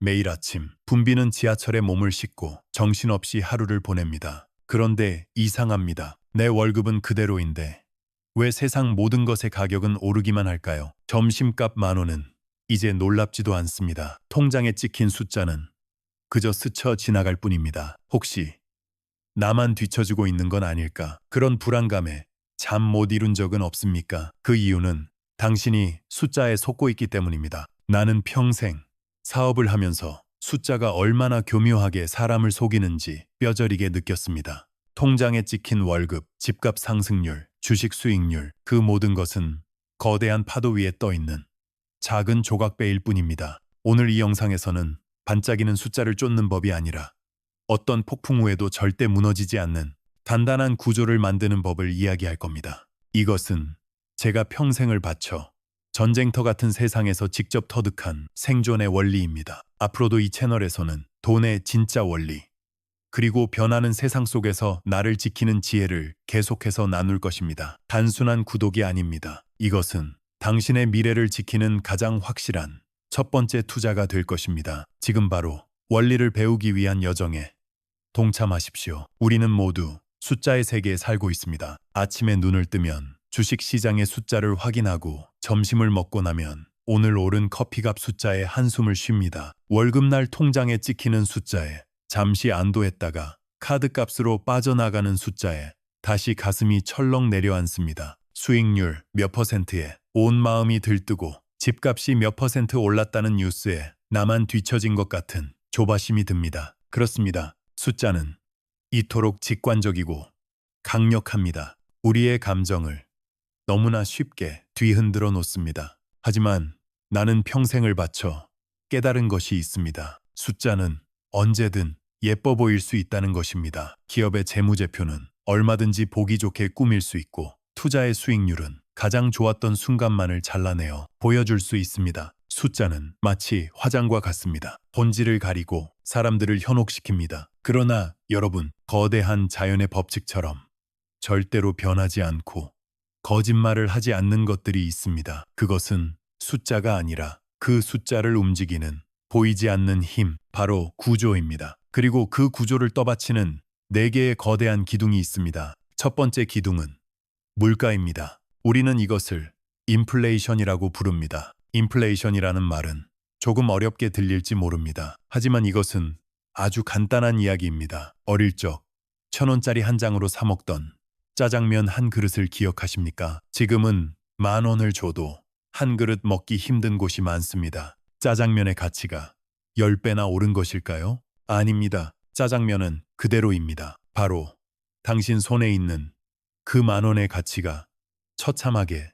매일 아침 붐비는 지하철에 몸을 싣고 정신없이 하루를 보냅니다. 그런데 이상합니다. 내 월급은 그대로인데 왜 세상 모든 것의 가격은 오르기만 할까요? 점심값 10,000원은 이제 놀랍지도 않습니다. 통장에 찍힌 숫자는 그저 스쳐 지나갈 뿐입니다. 혹시 나만 뒤처지고 있는 건 아닐까? 그런 불안감에 잠 못 이룬 적은 없습니까? 그 이유는 당신이 숫자에 속고 있기 때문입니다. 나는 평생 사업을 하면서 숫자가 얼마나 교묘하게 사람을 속이는지 뼈저리게 느꼈습니다. 통장에 찍힌 월급, 집값 상승률, 주식 수익률, 그 모든 것은 거대한 파도 위에 떠 있는 작은 조각배일 뿐입니다. 오늘 이 영상에서는 반짝이는 숫자를 쫓는 법이 아니라 어떤 폭풍 후에도 절대 무너지지 않는 단단한 구조를 만드는 법을 이야기할 겁니다. 이것은 제가 평생을 바쳐 전쟁터 같은 세상에서 직접 터득한 생존의 원리입니다. 앞으로도 이 채널에서는 돈의 진짜 원리, 그리고 변하는 세상 속에서 나를 지키는 지혜를 계속해서 나눌 것입니다. 단순한 구독이 아닙니다. 이것은 당신의 미래를 지키는 가장 확실한 첫 번째 투자가 될 것입니다. 지금 바로 원리를 배우기 위한 여정에 동참하십시오. 우리는 모두 숫자의 세계에 살고 있습니다. 아침에 눈을 뜨면 주식시장의 숫자를 확인하고 점심을 먹고 나면 오늘 오른 커피값 숫자에 한숨을 쉽니다. 월급날 통장에 찍히는 숫자에 잠시 안도했다가 카드값으로 빠져나가는 숫자에 다시 가슴이 철렁 내려앉습니다. 수익률 몇 퍼센트에 온 마음이 들뜨고 집값이 몇 퍼센트 올랐다는 뉴스에 나만 뒤처진 것 같은 조바심이 듭니다. 그렇습니다. 숫자는 이토록 직관적이고 강력합니다. 우리의 감정을 너무나 쉽게 뒤흔들어 놓습니다. 하지만 나는 평생을 바쳐 깨달은 것이 있습니다. 숫자는 언제든 예뻐 보일 수 있다는 것입니다. 기업의 재무제표는 얼마든지 보기 좋게 꾸밀 수 있고 투자의 수익률은 가장 좋았던 순간만을 잘라내어 보여줄 수 있습니다. 숫자는 마치 화장과 같습니다. 본질을 가리고 사람들을 현혹시킵니다. 그러나 여러분, 거대한 자연의 법칙처럼 절대로 변하지 않고 거짓말을 하지 않는 것들이 있습니다. 그것은 숫자가 아니라 그 숫자를 움직이는 보이지 않는 힘, 바로 구조입니다. 그리고 그 구조를 떠받치는 4개의 거대한 기둥이 있습니다. 첫 번째 기둥은 물가입니다. 우리는 이것을 인플레이션이라고 부릅니다. 인플레이션이라는 말은 조금 어렵게 들릴지 모릅니다. 하지만 이것은 아주 간단한 이야기입니다. 어릴 적 1,000원짜리 한 장으로 사 먹던 짜장면 한 그릇을 기억하십니까? 지금은 10,000원을 줘도 한 그릇 먹기 힘든 곳이 많습니다. 짜장면의 가치가 10배나 오른 것일까요? 아닙니다. 짜장면은 그대로입니다. 바로 당신 손에 있는 그 10,000원의 가치가 처참하게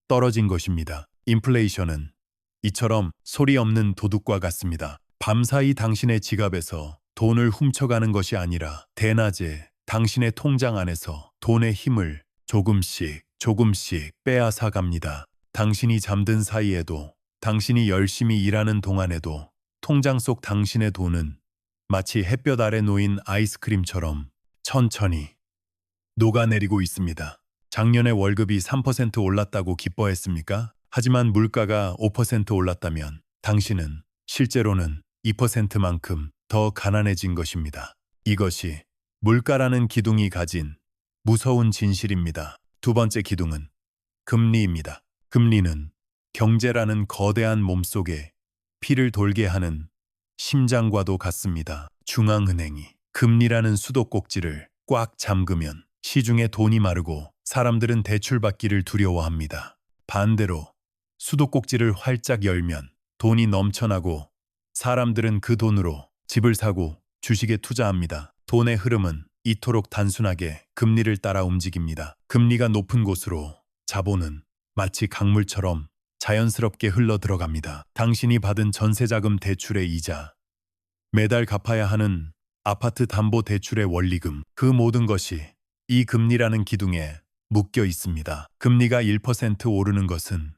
떨어진 것입니다. 인플레이션은 이처럼 소리 없는 도둑과 같습니다. 밤사이 당신의 지갑에서 돈을 훔쳐가는 것이 아니라 대낮에 당신의 통장 안에서 돈의 힘을 조금씩 빼앗아 갑니다. 당신이 잠든 사이에도, 당신이 열심히 일하는 동안에도 통장 속 당신의 돈은 마치 햇볕 아래 놓인 아이스크림처럼 천천히 녹아내리고 있습니다. 작년에 월급이 3% 올랐다고 기뻐했습니까? 하지만 물가가 5% 올랐다면 당신은 실제로는 2%만큼 더 가난해진 것입니다. 이것이 물가라는 기둥이 가진 무서운 진실입니다. 두 번째 기둥은 금리입니다. 금리는 경제라는 거대한 몸속에 피를 돌게 하는 심장과도 같습니다. 중앙은행이 금리라는 수도꼭지를 꽉 잠그면 시중에 돈이 마르고 사람들은 대출받기를 두려워합니다. 반대로 수도꼭지를 활짝 열면 돈이 넘쳐나고 사람들은 그 돈으로 집을 사고 주식에 투자합니다. 돈의 흐름은 이토록 단순하게 금리를 따라 움직입니다. 금리가 높은 곳으로 자본은 마치 강물처럼 자연스럽게 흘러 들어갑니다. 당신이 받은 전세자금 대출의 이자, 매달 갚아야 하는 아파트 담보 대출의 원리금, 그 모든 것이 이 금리라는 기둥에 묶여 있습니다. 금리가 1% 오르는 것은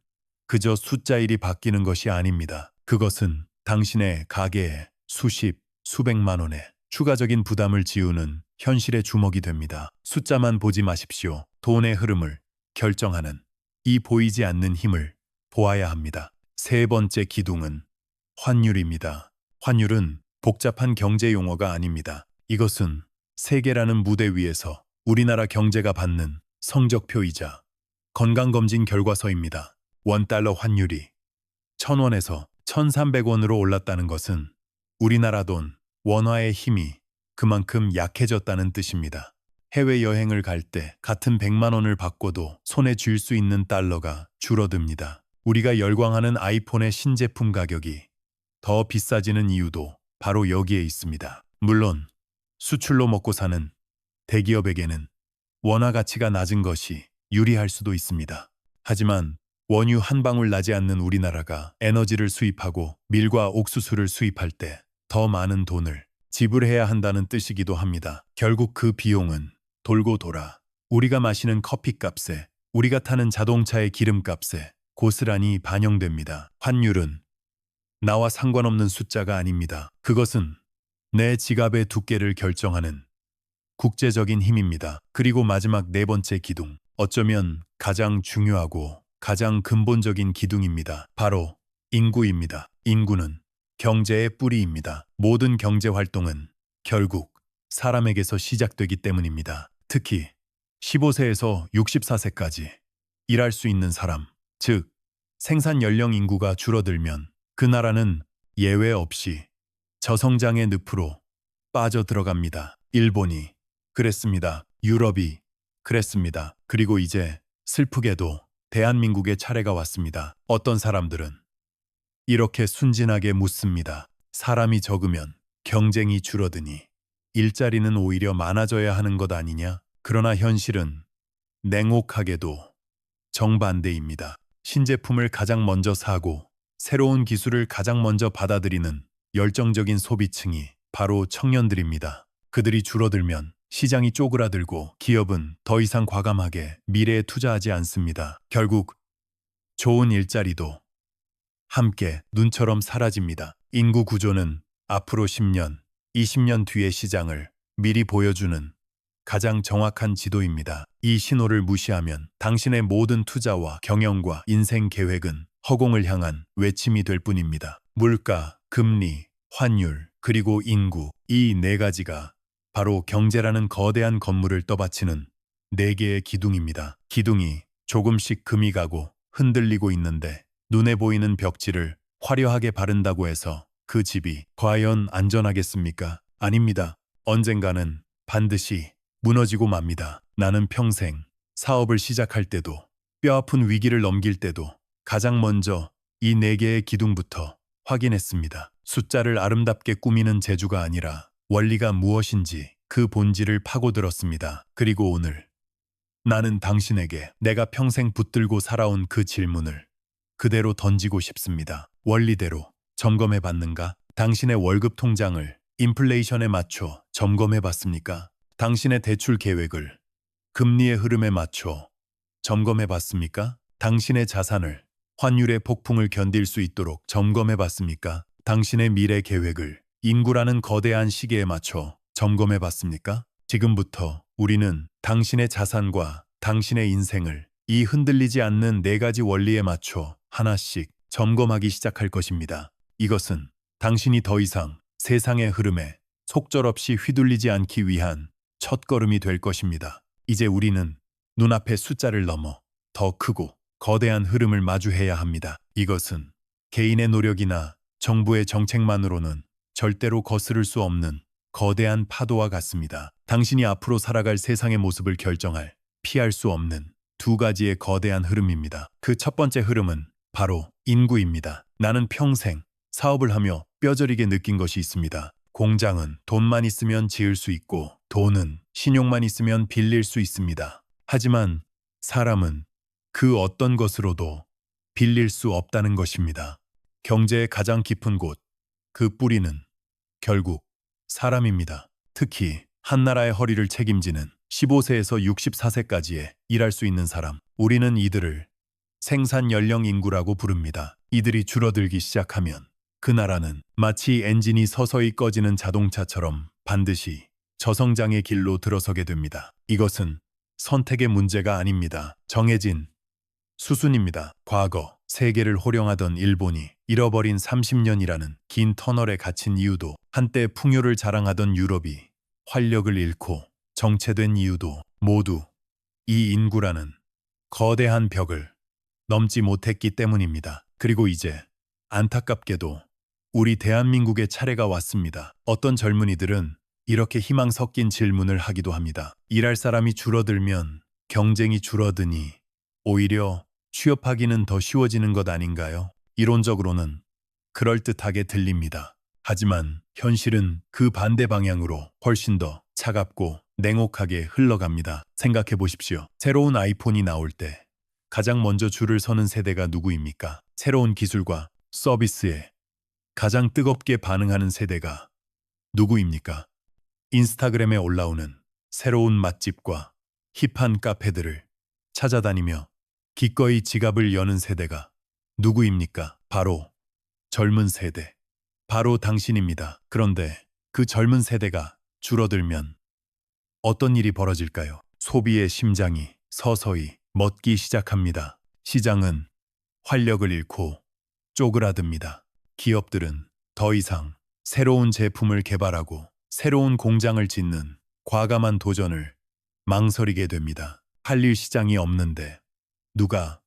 그저 숫자 1이 바뀌는 것이 아닙니다. 그것은 당신의 가계에 수십, 수백만 원의 추가적인 부담을 지우는 현실의 주먹이 됩니다. 숫자만 보지 마십시오. 돈의 흐름을 결정하는 이 보이지 않는 힘을 보아야 합니다. 세 번째 기둥은 환율입니다. 환율은 복잡한 경제 용어가 아닙니다. 이것은 세계라는 무대 위에서 우리나라 경제가 받는 성적표이자 건강검진 결과서입니다. 원달러 환율이 1,000원에서 1,300원으로 올랐다는 것은 우리나라 돈, 원화의 힘이 그만큼 약해졌다는 뜻입니다. 해외여행을 갈 때 같은 100만 원을 받고도 손에 쥘 수 있는 달러가 줄어듭니다. 우리가 열광하는 아이폰의 신제품 가격이 더 비싸지는 이유도 바로 여기에 있습니다. 물론 수출로 먹고 사는 대기업에게는 원화 가치가 낮은 것이 유리할 수도 있습니다. 하지만 원유 한 방울 나지 않는 우리나라가 에너지를 수입하고 밀과 옥수수를 수입할 때 더 많은 돈을 지불해야 한다는 뜻이기도 합니다. 결국 그 비용은 돌고 돌아 우리가 마시는 커피값에, 우리가 타는 자동차의 기름값에 고스란히 반영됩니다. 환율은 나와 상관없는 숫자가 아닙니다. 그것은 내 지갑의 두께를 결정하는 국제적인 힘입니다. 그리고 마지막 네 번째 기둥, 어쩌면 가장 중요하고 가장 근본적인 기둥입니다. 바로 인구입니다. 인구는 경제의 뿌리입니다. 모든 경제 활동은 결국 사람에게서 시작되기 때문입니다. 특히 15세에서 64세까지 일할 수 있는 사람, 즉 생산 연령 인구가 줄어들면 그 나라는 예외 없이 저성장의 늪으로 빠져들어갑니다. 일본이 그랬습니다. 유럽이 그랬습니다. 그리고 이제 슬프게도 대한민국의 차례가 왔습니다. 어떤 사람들은 이렇게 순진하게 묻습니다. 사람이 적으면 경쟁이 줄어드니 일자리는 오히려 많아져야 하는 것 아니냐? 그러나 현실은 냉혹하게도 정반대입니다. 신제품을 가장 먼저 사고 새로운 기술을 가장 먼저 받아들이는 열정적인 소비층이 바로 청년들입니다. 그들이 줄어들면 시장이 쪼그라들고 기업은 더 이상 과감하게 미래에 투자하지 않습니다. 결국 좋은 일자리도 함께 눈처럼 사라집니다. 인구 구조는 앞으로 10년, 20년 뒤의 시장을 미리 보여주는 가장 정확한 지도입니다. 이 신호를 무시하면 당신의 모든 투자와 경영과 인생 계획은 허공을 향한 외침이 될 뿐입니다. 물가, 금리, 환율, 그리고 인구, 이 네 가지가 바로 경제라는 거대한 건물을 떠받치는 네 개의 기둥입니다. 기둥이 조금씩 금이 가고 흔들리고 있는데 눈에 보이는 벽지를 화려하게 바른다고 해서 그 집이 과연 안전하겠습니까? 아닙니다. 언젠가는 반드시 무너지고 맙니다. 나는 평생 사업을 시작할 때도 뼈아픈 위기를 넘길 때도 가장 먼저 이 네 개의 기둥부터 확인했습니다. 숫자를 아름답게 꾸미는 재주가 아니라 원리가 무엇인지 그 본질을 파고들었습니다. 그리고 오늘 나는 당신에게 내가 평생 붙들고 살아온 그 질문을 그대로 던지고 싶습니다. 원리대로 점검해 봤는가? 당신의 월급 통장을 인플레이션에 맞춰 점검해 봤습니까? 당신의 대출 계획을 금리의 흐름에 맞춰 점검해 봤습니까? 당신의 자산을 환율의 폭풍을 견딜 수 있도록 점검해 봤습니까? 당신의 미래 계획을 인구라는 거대한 시계에 맞춰 점검해 봤습니까? 지금부터 우리는 당신의 자산과 당신의 인생을 이 흔들리지 않는 네 가지 원리에 맞춰 하나씩 점검하기 시작할 것입니다. 이것은 당신이 더 이상 세상의 흐름에 속절없이 휘둘리지 않기 위한 첫걸음이 될 것입니다. 이제 우리는 눈앞의 숫자를 넘어 더 크고 거대한 흐름을 마주해야 합니다. 이것은 개인의 노력이나 정부의 정책만으로는 절대로 거스를 수 없는 거대한 파도와 같습니다. 당신이 앞으로 살아갈 세상의 모습을 결정할 피할 수 없는 두 가지의 거대한 흐름입니다. 그 첫 번째 흐름은 바로 인구입니다. 나는 평생 사업을 하며 뼈저리게 느낀 것이 있습니다. 공장은 돈만 있으면 지을 수 있고 돈은 신용만 있으면 빌릴 수 있습니다. 하지만 사람은 그 어떤 것으로도 빌릴 수 없다는 것입니다. 경제의 가장 깊은 곳, 그 뿌리는 결국 사람입니다. 특히 한 나라의 허리를 책임지는 15세에서 64세까지의 일할 수 있는 사람, 우리는 이들을 생산 연령 인구라고 부릅니다. 이들이 줄어들기 시작하면 그 나라는 마치 엔진이 서서히 꺼지는 자동차처럼 반드시 저성장의 길로 들어서게 됩니다. 이것은 선택의 문제가 아닙니다. 정해진 수순입니다. 과거 세계를 호령하던 일본이 잃어버린 30년이라는 긴 터널에 갇힌 이유도, 한때 풍요를 자랑하던 유럽이 활력을 잃고 정체된 이유도 모두 이 인구라는 거대한 벽을 넘지 못했기 때문입니다. 그리고 이제 안타깝게도 우리 대한민국의 차례가 왔습니다. 어떤 젊은이들은 이렇게 희망 섞인 질문을 하기도 합니다. 일할 사람이 줄어들면 경쟁이 줄어드니 오히려 취업하기는 더 쉬워지는 것 아닌가요? 이론적으로는 그럴듯하게 들립니다. 하지만 현실은 그 반대 방향으로 훨씬 더 차갑고 냉혹하게 흘러갑니다. 생각해 보십시오. 새로운 아이폰이 나올 때 가장 먼저 줄을 서는 세대가 누구입니까? 새로운 기술과 서비스에 가장 뜨겁게 반응하는 세대가 누구입니까? 인스타그램에 올라오는 새로운 맛집과 힙한 카페들을 찾아다니며 기꺼이 지갑을 여는 세대가 누구입니까? 바로 젊은 세대, 바로 당신입니다. 그런데 그 젊은 세대가 줄어들면 어떤 일이 벌어질까요? 소비의 심장이 서서히 멎기 시작합니다. 시장은 활력을 잃고 쪼그라듭니다. 기업들은 더 이상 새로운 제품을 개발하고 새로운 공장을 짓는 과감한 도전을 망설이게 됩니다. 팔릴 시장이 없는데 누가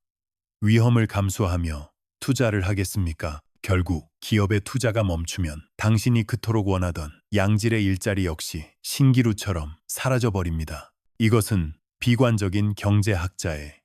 위험을 감수하며 투자를 하겠습니까? 결국 기업의 투자가 멈추면 당신이 그토록 원하던 양질의 일자리 역시 신기루처럼 사라져버립니다. 이것은 비관적인 경제학자의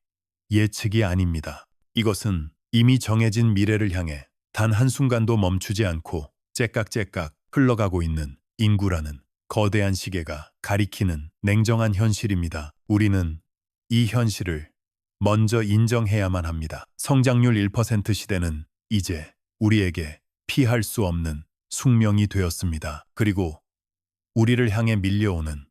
예측이 아닙니다. 이것은 이미 정해진 미래를 향해 단 한순간도 멈추지 않고 째깍째깍 흘러가고 있는 인구라는 거대한 시계가 가리키는 냉정한 현실입니다. 우리는 이 현실을 먼저 인정해야만 합니다. 성장률 1% 시대는 이제 우리에게 피할 수 없는 숙명이 되었습니다. 그리고 우리를 향해 밀려오는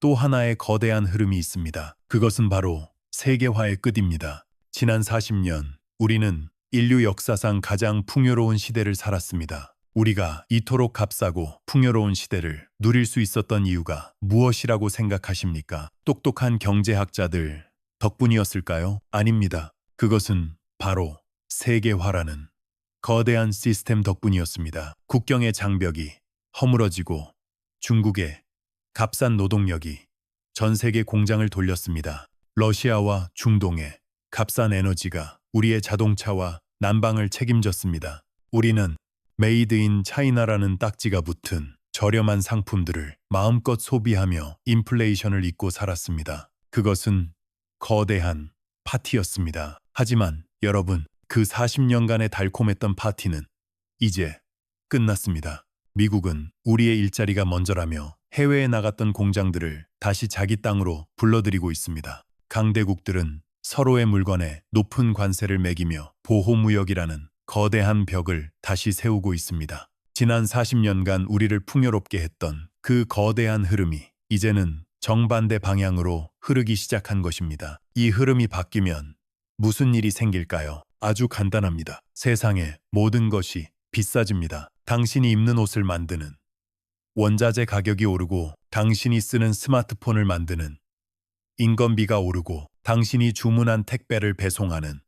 또 하나의 거대한 흐름이 있습니다. 그것은 바로 세계화의 끝입니다. 지난 40년 우리는 인류 역사상 가장 풍요로운 시대를 살았습니다. 우리가 이토록 값싸고 풍요로운 시대를 누릴 수 있었던 이유가 무엇이라고 생각하십니까? 똑똑한 경제학자들 덕분이었을까요? 아닙니다. 그것은 바로 세계화라는 거대한 시스템 덕분이었습니다. 국경의 장벽이 허물어지고 중국의 값싼 노동력이 전 세계 공장을 돌렸습니다. 러시아와 중동의 값싼 에너지가 우리의 자동차와 난방을 책임졌습니다. 우리는 메이드 인 차이나라는 딱지가 붙은 저렴한 상품들을 마음껏 소비하며 인플레이션을 잊고 살았습니다. 그것은 거대한 파티였습니다. 하지만 여러분, 그 40년간의 달콤했던 파티는 이제 끝났습니다. 미국은 우리의 일자리가 먼저라며 해외에 나갔던 공장들을 다시 자기 땅으로 불러들이고 있습니다. 강대국들은 서로의 물건에 높은 관세를 매기며 보호무역이라는 거대한 벽을 다시 세우고 있습니다. 지난 40년간 우리를 풍요롭게 했던 그 거대한 흐름이 이제는 정반대 방향으로 흐르기 시작한 것입니다. 이 흐름이 바뀌면 무슨 일이 생길까요? 아주 간단합니다. 세상의 모든 것이 비싸집니다. 당신이 입는 옷을 만드는 원자재 가격이 오르고, 당신이 쓰는 스마트폰을 만드는 인건비가 오르고, 당신이 주문한 택배를 배송하는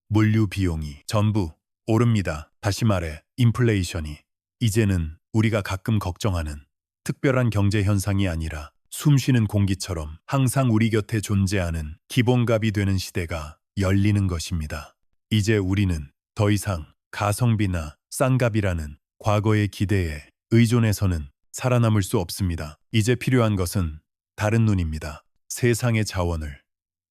물류 비용이 전부 오릅니다. 다시 말해 인플레이션이 이제는 우리가 가끔 걱정하는 특별한 경제 현상이 아니라 숨쉬는 공기처럼 항상 우리 곁에 존재하는 기본값이 되는 시대가 열리는 것입니다. 이제 우리는 더 이상 가성비나 싼값이라는 과거의 기대에 의존해서는 살아남을 수 없습니다. 이제 필요한 것은 다른 눈입니다. 세상의 자원을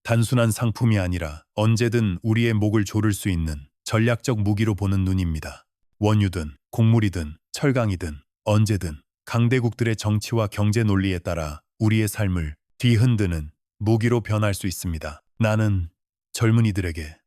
단순한 상품이 아니라 언제든 우리의 목을 조를 수 있는 전략적 무기로 보는 눈입니다. 원유든 곡물이든 철강이든 언제든 강대국들의 정치와 경제 논리에 따라 우리의 삶을 뒤흔드는 무기로 변할 수 있습니다. 나는 젊은이들에게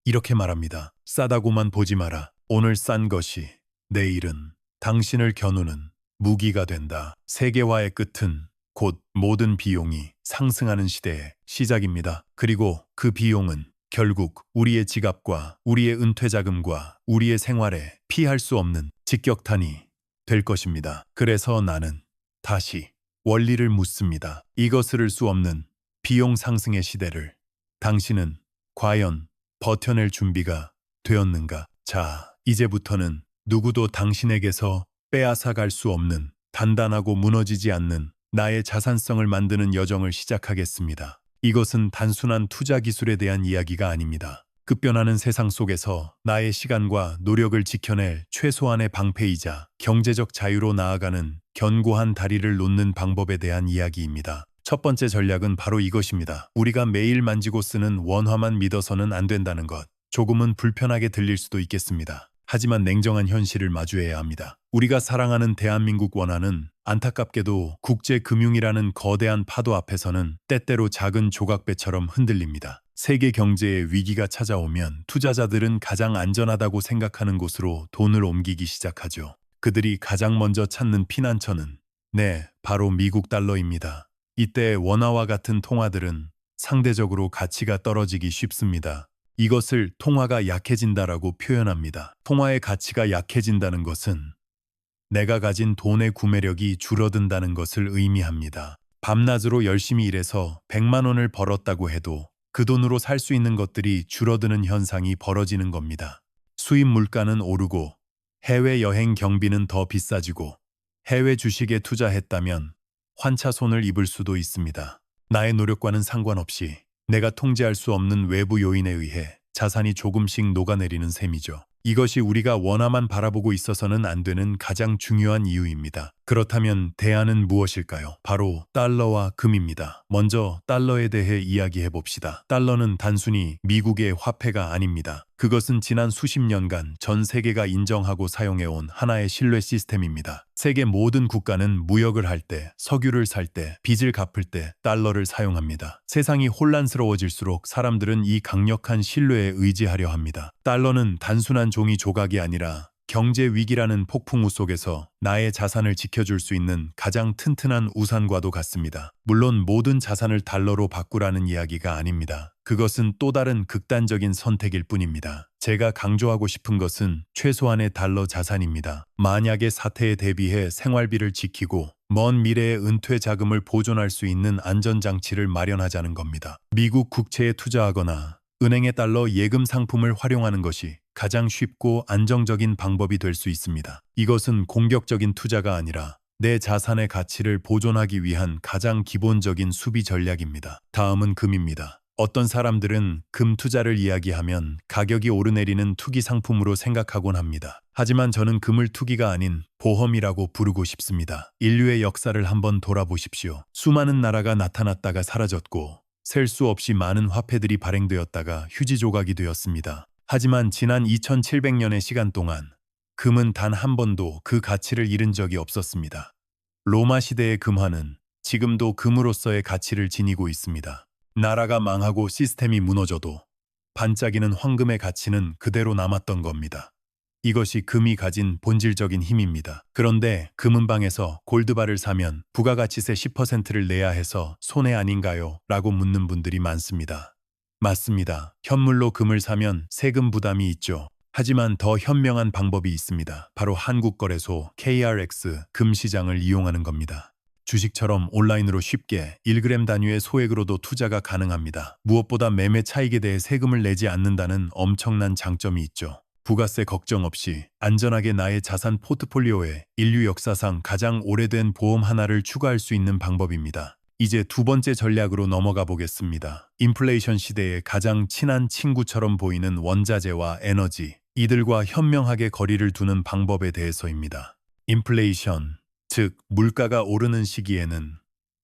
이렇게 말합니다. 싸다고만 보지 마라. 오늘 싼 것이 내일은 당신을 겨누는 무기가 된다. 세계화의 끝은 곧 모든 비용이 상승하는 시대의 시작입니다. 그리고 그 비용은 결국 우리의 지갑과 우리의 은퇴자금과 우리의 생활에 피할 수 없는 직격탄이 될 것입니다. 그래서 나는 다시 원리를 묻습니다. 이것을 수 없는 비용 상승의 시대를 당신은 과연 버텨낼 준비가 되었는가? 자, 이제부터는 누구도 당신에게서 빼앗아갈 수 없는 단단하고 무너지지 않는 나의 자산성을 만드는 여정을 시작하겠습니다. 이것은 단순한 투자 기술에 대한 이야기가 아닙니다. 급변하는 세상 속에서 나의 시간과 노력을 지켜낼 최소한의 방패이자 경제적 자유로 나아가는 견고한 다리를 놓는 방법에 대한 이야기입니다. 첫 번째 전략은 바로 이것입니다. 우리가 매일 만지고 쓰는 원화만 믿어서는 안 된다는 것. 조금은 불편하게 들릴 수도 있겠습니다. 하지만 냉정한 현실을 마주해야 합니다. 우리가 사랑하는 대한민국 원화는 안타깝게도 국제금융이라는 거대한 파도 앞에서는 때때로 작은 조각배처럼 흔들립니다. 세계 경제에 위기가 찾아오면 투자자들은 가장 안전하다고 생각하는 곳으로 돈을 옮기기 시작하죠. 그들이 가장 먼저 찾는 피난처는 바로 미국 달러입니다. 이때 원화와 같은 통화들은 상대적으로 가치가 떨어지기 쉽습니다. 이것을 통화가 약해진다라고 표현합니다. 통화의 가치가 약해진다는 것은 내가 가진 돈의 구매력이 줄어든다는 것을 의미합니다. 밤낮으로 열심히 일해서 100만 원을 벌었다고 해도 그 돈으로 살 수 있는 것들이 줄어드는 현상이 벌어지는 겁니다. 수입 물가는 오르고 해외여행 경비는 더 비싸지고 해외 주식에 투자했다면 환차손을 입을 수도 있습니다. 나의 노력과는 상관없이 내가 통제할 수 없는 외부 요인에 의해 자산이 조금씩 녹아내리는 셈이죠. 이것이 우리가 원화만 바라보고 있어서는 안 되는 가장 중요한 이유입니다. 그렇다면 대안은 무엇일까요? 바로 달러와 금입니다. 먼저 달러에 대해 이야기해 봅시다. 달러는 단순히 미국의 화폐가 아닙니다. 그것은 지난 수십 년간 전 세계가 인정하고 사용해온 하나의 신뢰 시스템입니다. 세계 모든 국가는 무역을 할 때, 석유를 살 때, 빚을 갚을 때 달러를 사용합니다. 세상이 혼란스러워질수록 사람들은 이 강력한 신뢰에 의지하려 합니다. 달러는 단순한 종이 조각이 아니라 경제 위기라는 폭풍우 속에서 나의 자산을 지켜줄 수 있는 가장 튼튼한 우산과도 같습니다. 물론 모든 자산을 달러로 바꾸라는 이야기가 아닙니다. 그것은 또 다른 극단적인 선택일 뿐입니다. 제가 강조하고 싶은 것은 최소한의 달러 자산입니다. 만약의 사태에 대비해 생활비를 지키고 먼 미래의 은퇴 자금을 보존할 수 있는 안전장치를 마련하자는 겁니다. 미국 국채에 투자하거나 은행의 달러 예금 상품을 활용하는 것이 가장 쉽고 안정적인 방법이 될 수 있습니다. 이것은 공격적인 투자가 아니라 내 자산의 가치를 보존하기 위한 가장 기본적인 수비 전략입니다. 다음은 금입니다. 어떤 사람들은 금 투자를 이야기하면 가격이 오르내리는 투기 상품으로 생각하곤 합니다. 하지만 저는 금을 투기가 아닌 보험이라고 부르고 싶습니다. 인류의 역사를 한번 돌아보십시오. 수많은 나라가 나타났다가 사라졌고 셀 수 없이 많은 화폐들이 발행되었다가 휴지 조각이 되었습니다. 하지만 지난 2700년의 시간 동안 금은 단 한 번도 그 가치를 잃은 적이 없었습니다. 로마 시대의 금화는 지금도 금으로서의 가치를 지니고 있습니다. 나라가 망하고 시스템이 무너져도 반짝이는 황금의 가치는 그대로 남았던 겁니다. 이것이 금이 가진 본질적인 힘입니다. 그런데 금은방에서 골드바를 사면 부가가치세 10%를 내야 해서 손해 아닌가요? 라고 묻는 분들이 많습니다. 맞습니다. 현물로 금을 사면 세금 부담이 있죠. 하지만 더 현명한 방법이 있습니다. 바로 한국거래소 KRX 금시장을 이용하는 겁니다. 주식처럼 온라인으로 쉽게 1g 단위의 소액으로도 투자가 가능합니다. 무엇보다 매매 차익에 대해 세금을 내지 않는다는 엄청난 장점이 있죠. 부가세 걱정 없이 안전하게 나의 자산 포트폴리오에 인류 역사상 가장 오래된 보험 하나를 추가할 수 있는 방법입니다. 이제 두 번째 전략으로 넘어가 보겠습니다. 인플레이션 시대에 가장 친한 친구처럼 보이는 원자재와 에너지, 이들과 현명하게 거리를 두는 방법에 대해서입니다. 인플레이션, 즉 물가가 오르는 시기에는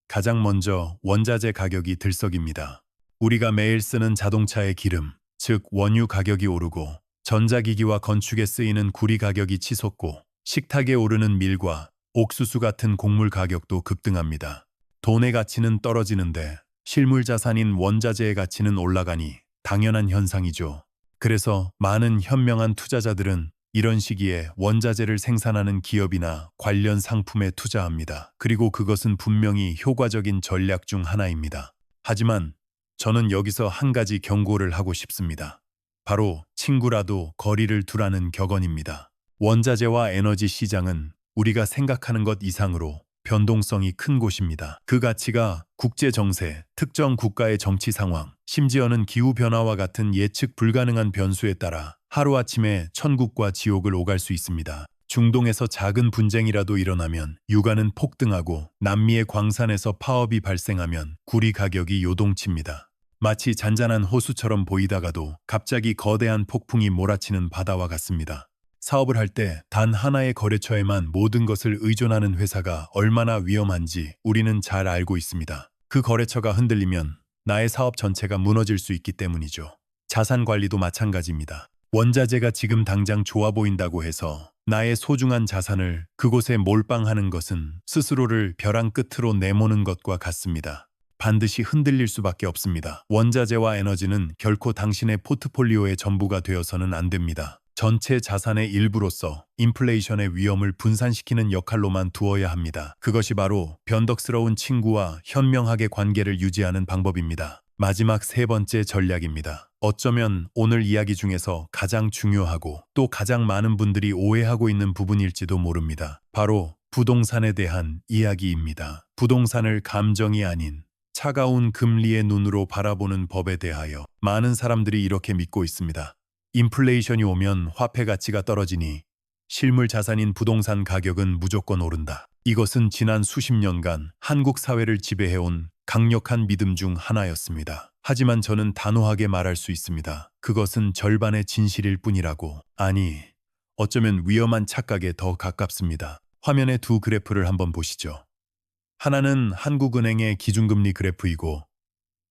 가장 먼저 원자재 가격이 들썩입니다. 우리가 매일 쓰는 자동차의 기름, 즉 원유 가격이 오르고 전자기기와 건축에 쓰이는 구리 가격이 치솟고 식탁에 오르는 밀과 옥수수 같은 곡물 가격도 급등합니다. 돈의 가치는 떨어지는데 실물 자산인 원자재의 가치는 올라가니 당연한 현상이죠. 그래서 많은 현명한 투자자들은 이런 시기에 원자재를 생산하는 기업이나 관련 상품에 투자합니다. 그리고 그것은 분명히 효과적인 전략 중 하나입니다. 하지만 저는 여기서 한 가지 경고를 하고 싶습니다. 바로 친구라도 거리를 두라는 격언입니다. 원자재와 에너지 시장은 우리가 생각하는 것 이상으로 변동성이 큰 곳입니다. 그 가치가 국제 정세, 특정 국가의 정치 상황, 심지어는 기후변화와 같은 예측 불가능한 변수에 따라 하루아침에 천국과 지옥을 오갈 수 있습니다. 중동에서 작은 분쟁이라도 일어나면 유가는 폭등하고 남미의 광산에서 파업이 발생하면 구리 가격이 요동칩니다. 마치 잔잔한 호수처럼 보이다가도 갑자기 거대한 폭풍이 몰아치는 바다와 같습니다. 사업을 할 때 단 하나의 거래처에만 모든 것을 의존하는 회사가 얼마나 위험한지 우리는 잘 알고 있습니다. 그 거래처가 흔들리면 나의 사업 전체가 무너질 수 있기 때문이죠. 자산 관리도 마찬가지입니다. 원자재가 지금 당장 좋아 보인다고 해서 나의 소중한 자산을 그곳에 몰빵하는 것은 스스로를 벼랑 끝으로 내모는 것과 같습니다. 반드시 흔들릴 수밖에 없습니다. 원자재와 에너지는 결코 당신의 포트폴리오의 전부가 되어서는 안 됩니다. 전체 자산의 일부로서 인플레이션의 위험을 분산시키는 역할로만 두어야 합니다. 그것이 바로 변덕스러운 친구와 현명하게 관계를 유지하는 방법입니다. 마지막 세 번째 전략입니다. 어쩌면 오늘 이야기 중에서 가장 중요하고 또 가장 많은 분들이 오해하고 있는 부분일지도 모릅니다. 바로 부동산에 대한 이야기입니다. 부동산을 감정이 아닌 차가운 금리의 눈으로 바라보는 법에 대하여 많은 사람들이 이렇게 믿고 있습니다. 인플레이션이 오면 화폐 가치가 떨어지니 실물 자산인 부동산 가격은 무조건 오른다. 이것은 지난 수십 년간 한국 사회를 지배해온 강력한 믿음 중 하나였습니다. 하지만 저는 단호하게 말할 수 있습니다. 그것은 절반의 진실일 뿐이라고. 아니, 어쩌면 위험한 착각에 더 가깝습니다. 화면의 두 그래프를 한번 보시죠. 하나는 한국은행의 기준금리 그래프이고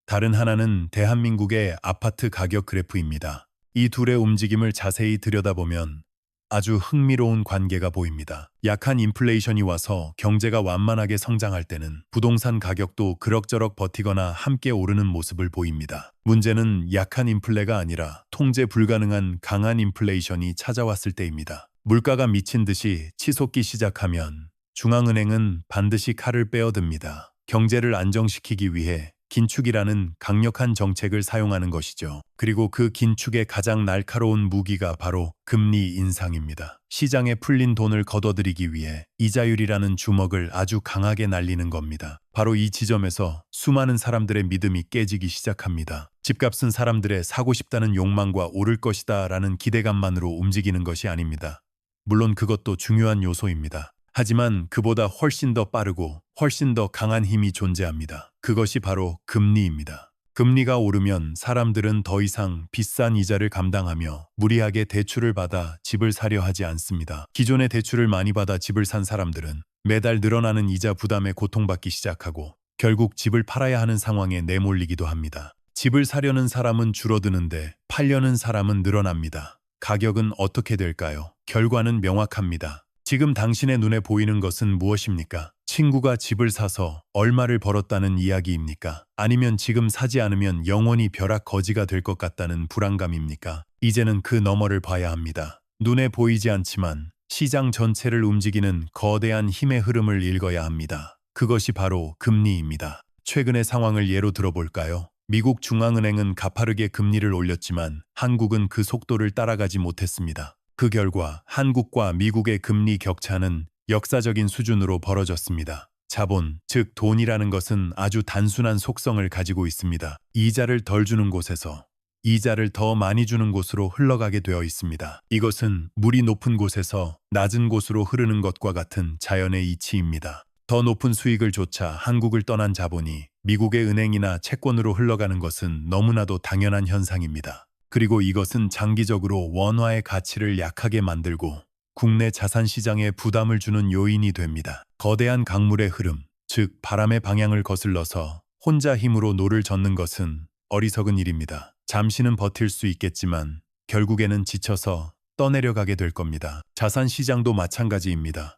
다른 하나는 대한민국의 아파트 가격 그래프입니다. 이 둘의 움직임을 자세히 들여다보면 아주 흥미로운 관계가 보입니다. 약한 인플레이션이 와서 경제가 완만하게 성장할 때는 부동산 가격도 그럭저럭 버티거나 함께 오르는 모습을 보입니다. 문제는 약한 인플레가 아니라 통제 불가능한 강한 인플레이션이 찾아왔을 때입니다. 물가가 미친 듯이 치솟기 시작하면 중앙은행은 반드시 칼을 빼어듭니다. 경제를 안정시키기 위해 긴축이라는 강력한 정책을 사용하는 것이죠. 그리고 그 긴축의 가장 날카로운 무기가 바로 금리 인상입니다. 시장에 풀린 돈을 걷어들이기 위해 이자율이라는 주먹을 아주 강하게 날리는 겁니다. 바로 이 지점에서 수많은 사람들의 믿음이 깨지기 시작합니다. 집값은 사람들의 사고 싶다는 욕망과 오를 것이다 라는 기대감만으로 움직이는 것이 아닙니다. 물론 그것도 중요한 요소입니다. 하지만 그보다 훨씬 더 빠르고 훨씬 더 강한 힘이 존재합니다. 그것이 바로 금리입니다. 금리가 오르면 사람들은 더 이상 비싼 이자를 감당하며 무리하게 대출을 받아 집을 사려 하지 않습니다. 기존의 대출을 많이 받아 집을 산 사람들은 매달 늘어나는 이자 부담에 고통받기 시작하고 결국 집을 팔아야 하는 상황에 내몰리기도 합니다. 집을 사려는 사람은 줄어드는데 팔려는 사람은 늘어납니다. 가격은 어떻게 될까요? 결과는 명확합니다. 지금 당신의 눈에 보이는 것은 무엇입니까? 친구가 집을 사서 얼마를 벌었다는 이야기입니까? 아니면 지금 사지 않으면 영원히 벼락거지가 될 것 같다는 불안감입니까? 이제는 그 너머를 봐야 합니다. 눈에 보이지 않지만 시장 전체를 움직이는 거대한 힘의 흐름을 읽어야 합니다. 그것이 바로 금리입니다. 최근의 상황을 예로 들어볼까요? 미국 중앙은행은 가파르게 금리를 올렸지만 한국은 그 속도를 따라가지 못했습니다. 그 결과 한국과 미국의 금리 격차는 역사적인 수준으로 벌어졌습니다. 자본, 즉 돈이라는 것은 아주 단순한 속성을 가지고 있습니다. 이자를 덜 주는 곳에서 이자를 더 많이 주는 곳으로 흘러가게 되어 있습니다. 이것은 물이 높은 곳에서 낮은 곳으로 흐르는 것과 같은 자연의 이치입니다. 더 높은 수익을 좇아 한국을 떠난 자본이 미국의 은행이나 채권으로 흘러가는 것은 너무나도 당연한 현상입니다. 그리고 이것은 장기적으로 원화의 가치를 약하게 만들고 국내 자산시장에 부담을 주는 요인이 됩니다. 거대한 강물의 흐름, 즉 바람의 방향을 거슬러서 혼자 힘으로 노를 젓는 것은 어리석은 일입니다. 잠시는 버틸 수 있겠지만 결국에는 지쳐서 떠내려가게 될 겁니다. 자산시장도 마찬가지입니다.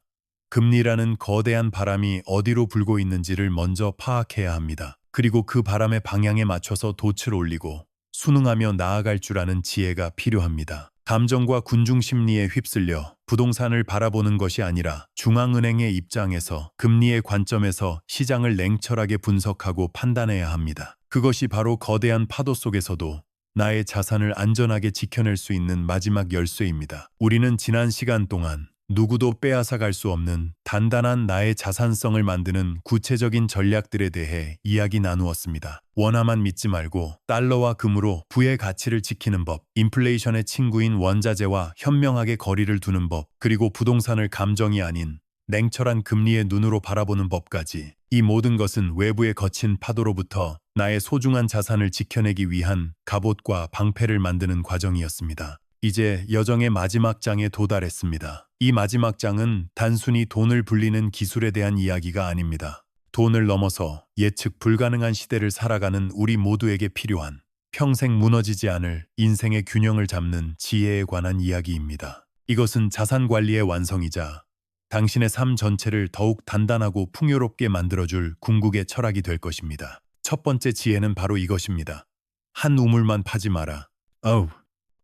금리라는 거대한 바람이 어디로 불고 있는지를 먼저 파악해야 합니다. 그리고 그 바람의 방향에 맞춰서 돛을 올리고 순응하며 나아갈 줄 아는 지혜가 필요합니다. 감정과 군중 심리에 휩쓸려 부동산을 바라보는 것이 아니라 중앙은행의 입장에서 금리의 관점에서 시장을 냉철하게 분석하고 판단해야 합니다. 그것이 바로 거대한 파도 속에서도 나의 자산을 안전하게 지켜낼 수 있는 마지막 열쇠입니다. 우리는 지난 시간 동안 누구도 빼앗아갈 수 없는 단단한 나의 자산성을 만드는 구체적인 전략들에 대해 이야기 나누었습니다. 원화만 믿지 말고 달러와 금으로 부의 가치를 지키는 법, 인플레이션의 친구인 원자재와 현명하게 거리를 두는 법, 그리고 부동산을 감정이 아닌 냉철한 금리의 눈으로 바라보는 법까지, 이 모든 것은 외부의 거친 파도로부터 나의 소중한 자산을 지켜내기 위한 갑옷과 방패를 만드는 과정이었습니다. 이제 여정의 마지막 장에 도달했습니다. 이 마지막 장은 단순히 돈을 불리는 기술에 대한 이야기가 아닙니다. 돈을 넘어서 예측 불가능한 시대를 살아가는 우리 모두에게 필요한 평생 무너지지 않을 인생의 균형을 잡는 지혜에 관한 이야기입니다. 이것은 자산 관리의 완성이자 당신의 삶 전체를 더욱 단단하고 풍요롭게 만들어줄 궁극의 철학이 될 것입니다. 첫 번째 지혜는 바로 이것입니다. 한 우물만 파지 마라.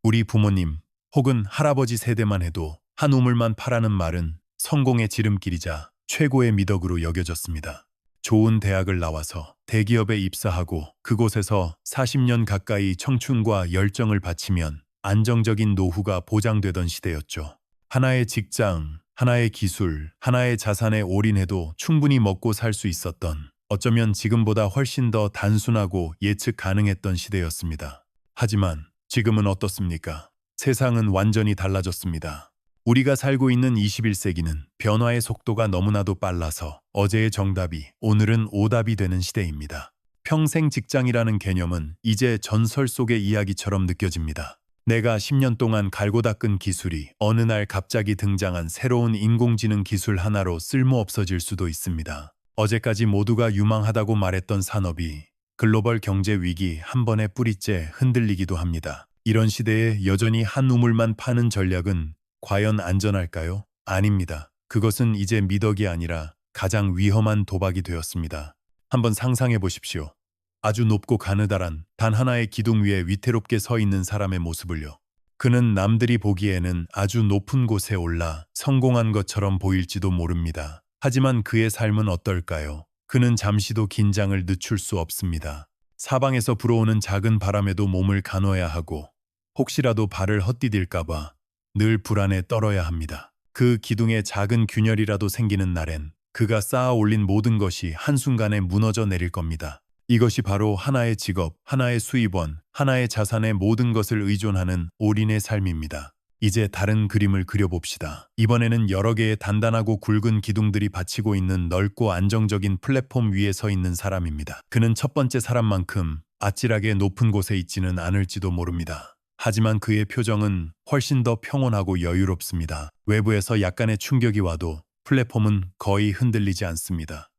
우리 부모님 혹은 할아버지 세대만 해도 한 우물만 파라는 말은 성공의 지름길이자 최고의 미덕으로 여겨졌습니다. 좋은 대학을 나와서 대기업에 입사하고 그곳에서 40년 가까이 청춘과 열정을 바치면 안정적인 노후가 보장되던 시대였죠. 하나의 직장, 하나의 기술, 하나의 자산에 올인해도 충분히 먹고 살 수 있었던, 어쩌면 지금보다 훨씬 더 단순하고 예측 가능했던 시대였습니다. 하지만 지금은 어떻습니까? 세상은 완전히 달라졌습니다. 우리가 살고 있는 21세기는 변화의 속도가 너무나도 빨라서 어제의 정답이 오늘은 오답이 되는 시대입니다. 평생 직장이라는 개념은 이제 전설 속의 이야기처럼 느껴집니다. 내가 10년 동안 갈고 닦은 기술이 어느 날 갑자기 등장한 새로운 인공지능 기술 하나로 쓸모 없어질 수도 있습니다. 어제까지 모두가 유망하다고 말했던 산업이 글로벌 경제 위기 한 번에 뿌리째 흔들리기도 합니다. 이런 시대에 여전히 한 우물만 파는 전략은 과연 안전할까요? 아닙니다. 그것은 이제 미덕이 아니라 가장 위험한 도박이 되었습니다. 한번 상상해 보십시오. 아주 높고 가느다란 단 하나의 기둥 위에 위태롭게 서 있는 사람의 모습을요. 그는 남들이 보기에는 아주 높은 곳에 올라 성공한 것처럼 보일지도 모릅니다. 하지만 그의 삶은 어떨까요? 그는 잠시도 긴장을 늦출 수 없습니다. 사방에서 불어오는 작은 바람에도 몸을 가눠야 하고 혹시라도 발을 헛디딜까봐 늘 불안에 떨어야 합니다. 그 기둥에 작은 균열이라도 생기는 날엔 그가 쌓아 올린 모든 것이 한순간에 무너져 내릴 겁니다. 이것이 바로 하나의 직업, 하나의 수입원, 하나의 자산의 모든 것을 의존하는 올인의 삶입니다. 이제 다른 그림을 그려봅시다. 이번에는 여러 개의 단단하고 굵은 기둥들이 받치고 있는 넓고 안정적인 플랫폼 위에 서 있는 사람입니다. 그는 첫 번째 사람만큼 아찔하게 높은 곳에 있지는 않을지도 모릅니다. 하지만 그의 표정은 훨씬 더 평온하고 여유롭습니다. 외부에서 약간의 충격이 와도 플랫폼은 거의 흔들리지 않습니다.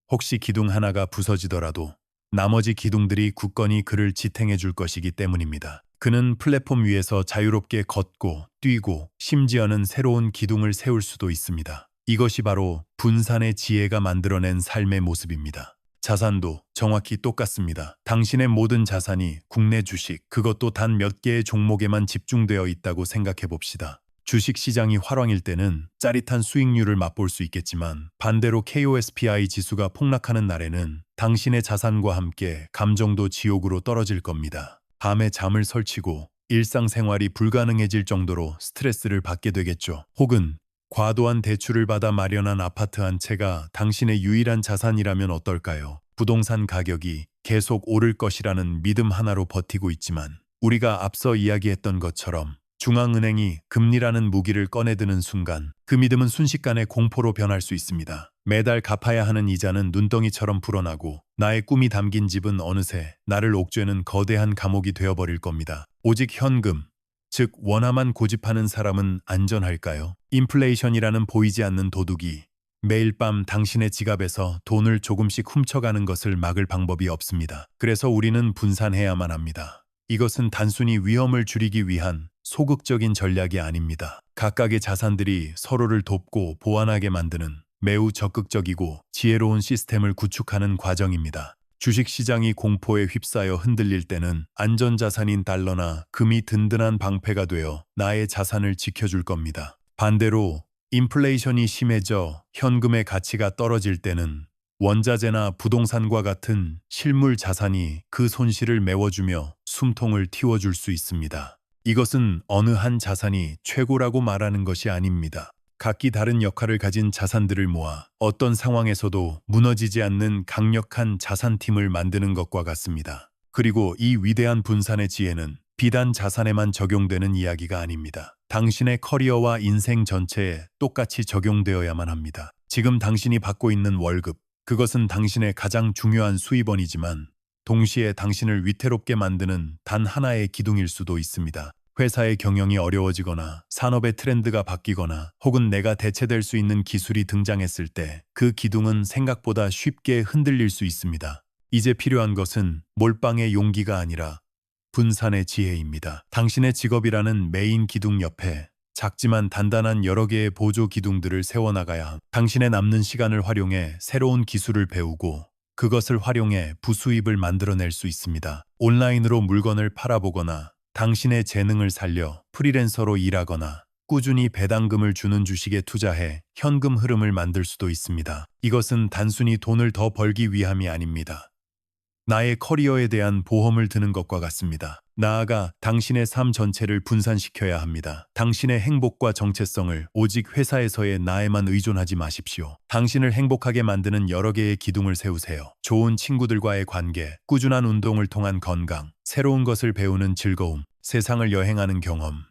혹시 기둥 하나가 부서지더라도 나머지 기둥들이 굳건히 그를 지탱해 줄 것이기 때문입니다. 그는 플랫폼 위에서 자유롭게 걷고 뛰고 심지어는 새로운 기둥을 세울 수도 있습니다. 이것이 바로 분산의 지혜가 만들어낸 삶의 모습입니다. 자산도 정확히 똑같습니다. 당신의 모든 자산이 국내 주식, 그것도 단 몇 개의 종목에만 집중되어 있다고 생각해 봅시다. 주식 시장이 활황일 때는 짜릿한 수익률을 맛볼 수 있겠지만 반대로 KOSPI 지수가 폭락하는 날에는 당신의 자산과 함께 감정도 지옥으로 떨어질 겁니다. 밤에 잠을 설치고 일상생활이 불가능해질 정도로 스트레스를 받게 되겠죠. 혹은 과도한 대출을 받아 마련한 아파트 한 채가 당신의 유일한 자산이라면 어떨까요? 부동산 가격이 계속 오를 것이라는 믿음 하나로 버티고 있지만 우리가 앞서 이야기했던 것처럼 중앙은행이 금리라는 무기를 꺼내드는 순간 그 믿음은 순식간에 공포로 변할 수 있습니다. 매달 갚아야 하는 이자는 눈덩이처럼 불어나고 나의 꿈이 담긴 집은 어느새 나를 옥죄는 거대한 감옥이 되어버릴 겁니다. 오직 현금, 즉 원화만 고집하는 사람은 안전할까요? 인플레이션이라는 보이지 않는 도둑이 매일 밤 당신의 지갑에서 돈을 조금씩 훔쳐가는 것을 막을 방법이 없습니다. 그래서 우리는 분산해야만 합니다. 이것은 단순히 위험을 줄이기 위한 소극적인 전략이 아닙니다. 각각의 자산들이 서로를 돕고 보완하게 만드는 매우 적극적이고 지혜로운 시스템을 구축하는 과정입니다. 주식시장이 공포에 휩싸여 흔들릴 때는 안전자산인 달러나 금이 든든한 방패가 되어 나의 자산을 지켜줄 겁니다. 반대로 인플레이션이 심해져 현금의 가치가 떨어질 때는 원자재나 부동산과 같은 실물 자산이 그 손실을 메워주며 숨통을 틔워줄 수 있습니다. 이것은 어느 한 자산이 최고라고 말하는 것이 아닙니다. 각기 다른 역할을 가진 자산들을 모아 어떤 상황에서도 무너지지 않는 강력한 자산팀을 만드는 것과 같습니다. 그리고 이 위대한 분산의 지혜는 비단 자산에만 적용되는 이야기가 아닙니다. 당신의 커리어와 인생 전체에 똑같이 적용되어야만 합니다. 지금 당신이 받고 있는 월급, 그것은 당신의 가장 중요한 수입원이지만 동시에 당신을 위태롭게 만드는 단 하나의 기둥일 수도 있습니다. 회사의 경영이 어려워지거나 산업의 트렌드가 바뀌거나 혹은 내가 대체될 수 있는 기술이 등장했을 때 그 기둥은 생각보다 쉽게 흔들릴 수 있습니다. 이제 필요한 것은 몰빵의 용기가 아니라 분산의 지혜입니다. 당신의 직업이라는 메인 기둥 옆에 작지만 단단한 여러 개의 보조 기둥들을 세워나가야 합니다. 당신의 남는 시간을 활용해 새로운 기술을 배우고 그것을 활용해 부수입을 만들어낼 수 있습니다. 온라인으로 물건을 팔아보거나 당신의 재능을 살려 프리랜서로 일하거나 꾸준히 배당금을 주는 주식에 투자해 현금 흐름을 만들 수도 있습니다. 이것은 단순히 돈을 더 벌기 위함이 아닙니다. 나의 커리어에 대한 보험을 드는 것과 같습니다. 나아가 당신의 삶 전체를 분산시켜야 합니다. 당신의 행복과 정체성을 오직 회사에서의 나에만 의존하지 마십시오. 당신을 행복하게 만드는 여러 개의 기둥을 세우세요. 좋은 친구들과의 관계, 꾸준한 운동을 통한 건강, 새로운 것을 배우는 즐거움, 세상을 여행하는 경험.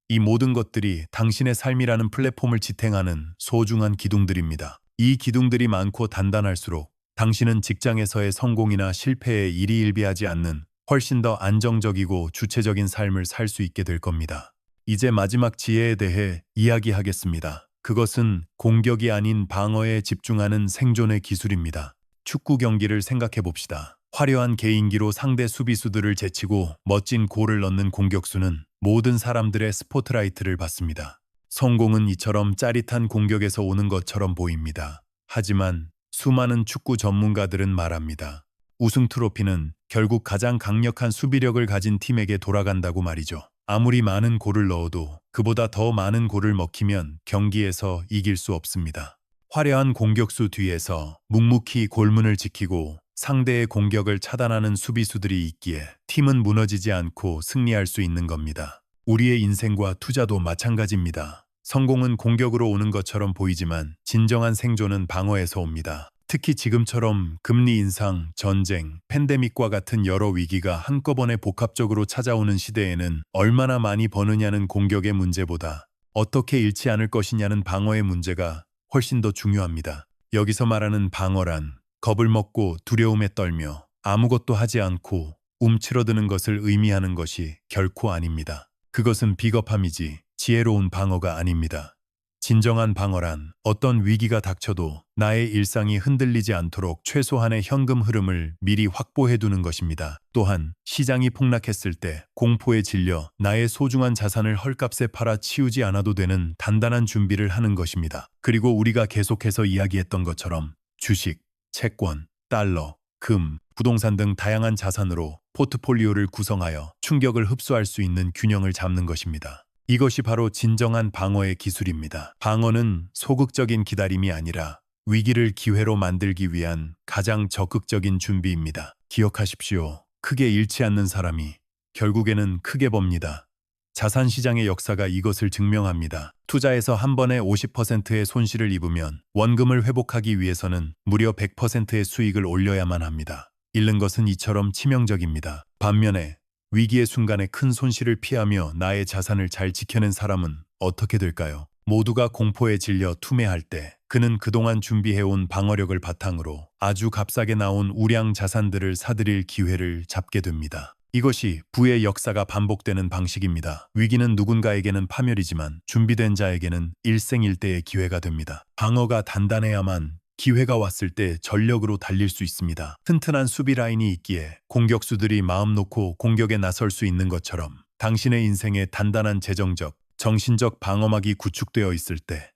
이 모든 것들이 당신의 삶이라는 플랫폼을 지탱하는 소중한 기둥들입니다. 이 기둥들이 많고 단단할수록 당신은 직장에서의 성공이나 실패에 일희일비하지 않는 훨씬 더 안정적이고 주체적인 삶을 살 수 있게 될 겁니다. 이제 마지막 지혜에 대해 이야기하겠습니다. 그것은 공격이 아닌 방어에 집중하는 생존의 기술입니다. 축구 경기를 생각해 봅시다. 화려한 개인기로 상대 수비수들을 제치고 멋진 골을 넣는 공격수는 모든 사람들의 스포트라이트를 받습니다. 성공은 이처럼 짜릿한 공격에서 오는 것처럼 보입니다. 하지만 수많은 축구 전문가들은 말합니다. 우승 트로피는 결국 가장 강력한 수비력을 가진 팀에게 돌아간다고 말이죠. 아무리 많은 골을 넣어도 그보다 더 많은 골을 먹히면 경기에서 이길 수 없습니다. 화려한 공격수 뒤에서 묵묵히 골문을 지키고 상대의 공격을 차단하는 수비수들이 있기에 팀은 무너지지 않고 승리할 수 있는 겁니다. 우리의 인생과 투자도 마찬가지입니다. 성공은 공격으로 오는 것처럼 보이지만 진정한 생존은 방어에서 옵니다. 특히 지금처럼 금리 인상, 전쟁, 팬데믹과 같은 여러 위기가 한꺼번에 복합적으로 찾아오는 시대에는 얼마나 많이 버느냐는 공격의 문제보다 어떻게 잃지 않을 것이냐는 방어의 문제가 훨씬 더 중요합니다. 여기서 말하는 방어란 겁을 먹고 두려움에 떨며 아무것도 하지 않고 움츠러드는 것을 의미하는 것이 결코 아닙니다. 그것은 비겁함이지 지혜로운 방어가 아닙니다. 진정한 방어란 어떤 위기가 닥쳐도 나의 일상이 흔들리지 않도록 최소한의 현금 흐름을 미리 확보해두는 것입니다. 또한 시장이 폭락했을 때 공포에 질려 나의 소중한 자산을 헐값에 팔아 치우지 않아도 되는 단단한 준비를 하는 것입니다. 그리고 우리가 계속해서 이야기했던 것처럼 주식, 채권, 달러, 금, 부동산 등 다양한 자산으로 포트폴리오를 구성하여 충격을 흡수할 수 있는 균형을 잡는 것입니다. 이것이 바로 진정한 방어의 기술입니다. 방어는 소극적인 기다림이 아니라 위기를 기회로 만들기 위한 가장 적극적인 준비입니다. 기억하십시오. 크게 잃지 않는 사람이 결국에는 크게 법니다. 자산시장의 역사가 이것을 증명합니다. 투자에서 한 번에 50%의 손실을 입으면 원금을 회복하기 위해서는 무려 100%의 수익을 올려야만 합니다. 잃는 것은 이처럼 치명적입니다. 반면에 위기의 순간에 큰 손실을 피하며 나의 자산을 잘 지켜낸 사람은 어떻게 될까요? 모두가 공포에 질려 투매할 때 그는 그동안 준비해온 방어력을 바탕으로 아주 값싸게 나온 우량 자산들을 사들일 기회를 잡게 됩니다. 이것이 부의 역사가 반복되는 방식입니다. 위기는 누군가에게는 파멸이지만 준비된 자에게는 일생일대의 기회가 됩니다. 방어가 단단해야만 기회가 왔을 때 전력으로 달릴 수 있습니다. 튼튼한 수비 라인이 있기에 공격수들이 마음 놓고 공격에 나설 수 있는 것처럼 당신의 인생에 단단한 재정적, 정신적 방어막이 구축되어 있을 때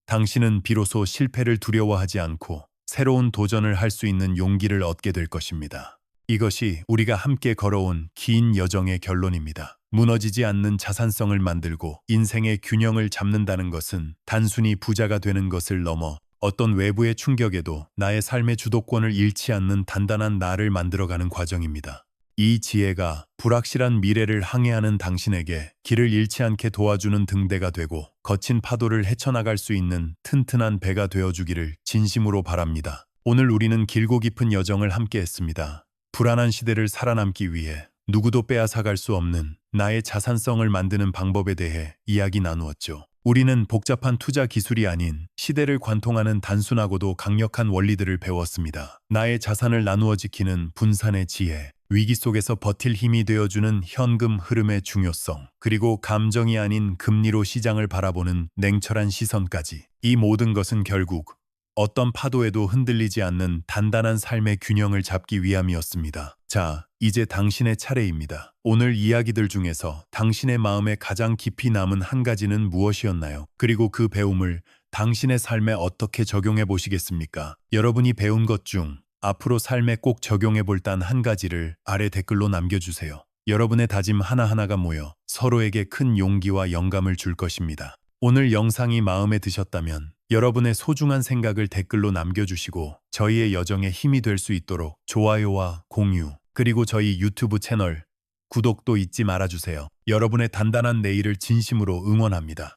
당신은 비로소 실패를 두려워하지 않고 새로운 도전을 할 수 있는 용기를 얻게 될 것입니다. 이것이 우리가 함께 걸어온 긴 여정의 결론입니다. 무너지지 않는 자산성을 만들고 인생의 균형을 잡는다는 것은 단순히 부자가 되는 것을 넘어 어떤 외부의 충격에도 나의 삶의 주도권을 잃지 않는 단단한 나를 만들어가는 과정입니다. 이 지혜가 불확실한 미래를 항해하는 당신에게 길을 잃지 않게 도와주는 등대가 되고 거친 파도를 헤쳐나갈 수 있는 튼튼한 배가 되어주기를 진심으로 바랍니다. 오늘 우리는 길고 깊은 여정을 함께 했습니다. 불안한 시대를 살아남기 위해 누구도 빼앗아갈 수 없는 나의 자산성을 만드는 방법에 대해 이야기 나누었죠. 우리는 복잡한 투자 기술이 아닌 시대를 관통하는 단순하고도 강력한 원리들을 배웠습니다. 나의 자산을 나누어 지키는 분산의 지혜, 위기 속에서 버틸 힘이 되어주는 현금 흐름의 중요성, 그리고 감정이 아닌 금리로 시장을 바라보는 냉철한 시선까지. 이 모든 것은 결국 어떤 파도에도 흔들리지 않는 단단한 삶의 균형을 잡기 위함이었습니다. 자, 이제 당신의 차례입니다. 오늘 이야기들 중에서 당신의 마음에 가장 깊이 남은 한 가지는 무엇이었나요? 그리고 그 배움을 당신의 삶에 어떻게 적용해 보시겠습니까? 여러분이 배운 것 중 앞으로 삶에 꼭 적용해 볼 단 한 가지를 아래 댓글로 남겨주세요. 여러분의 다짐 하나하나가 모여 서로에게 큰 용기와 영감을 줄 것입니다. 오늘 영상이 마음에 드셨다면 여러분의 소중한 생각을 댓글로 남겨주시고 저희의 여정에 힘이 될 수 있도록 좋아요와 공유, 그리고 저희 유튜브 채널 구독도 잊지 말아주세요. 여러분의 단단한 내일을 진심으로 응원합니다.